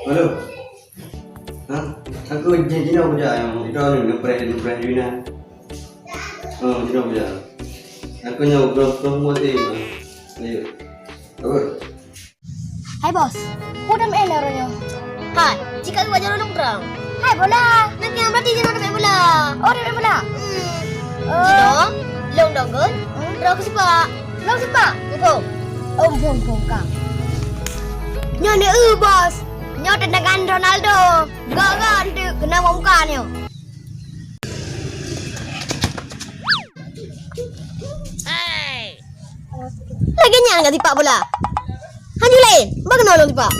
Halo. Hah? Aku janji nak kerja yang itu ni numpah Rina. Oh, tidak kerja. Aku nyawa promosi. Ayo. Apa? Hai bos, udah main orangnya. Hai, jika lu ajar nongkrong. Hai bola. Nanti yang berarti jangan main bola. Oh udah main bola. Jino, long donggon. Draw ke sepak. Long sepak. Ngepung. Pom kang. Nyo ni bos. Nyo tendangan Ronaldo. Gagal tu kena muka ni. Lagi nyang enggak tipak bola. Hanyu lain. Bagaimana long tipak?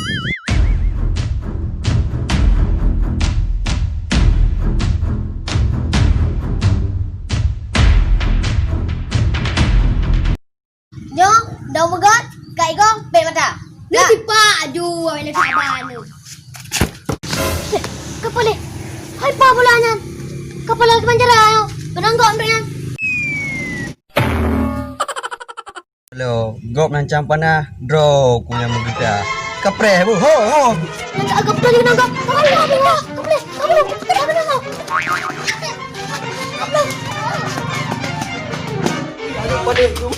Nyo, dah megat. Kak Igong, baik mata. Dia tipak aduh, ai nak sabar ni. Kepala. Hai pa bolanya. Kepala ke panjara ayo. Kenang kau ambil kan? Hello, gop nancang panah, draw punya mengita. Kapreh bu, ho. Nak agak pelagi nangkap. Kepala apa? Kepala. Kamu. Aduh, pada tu.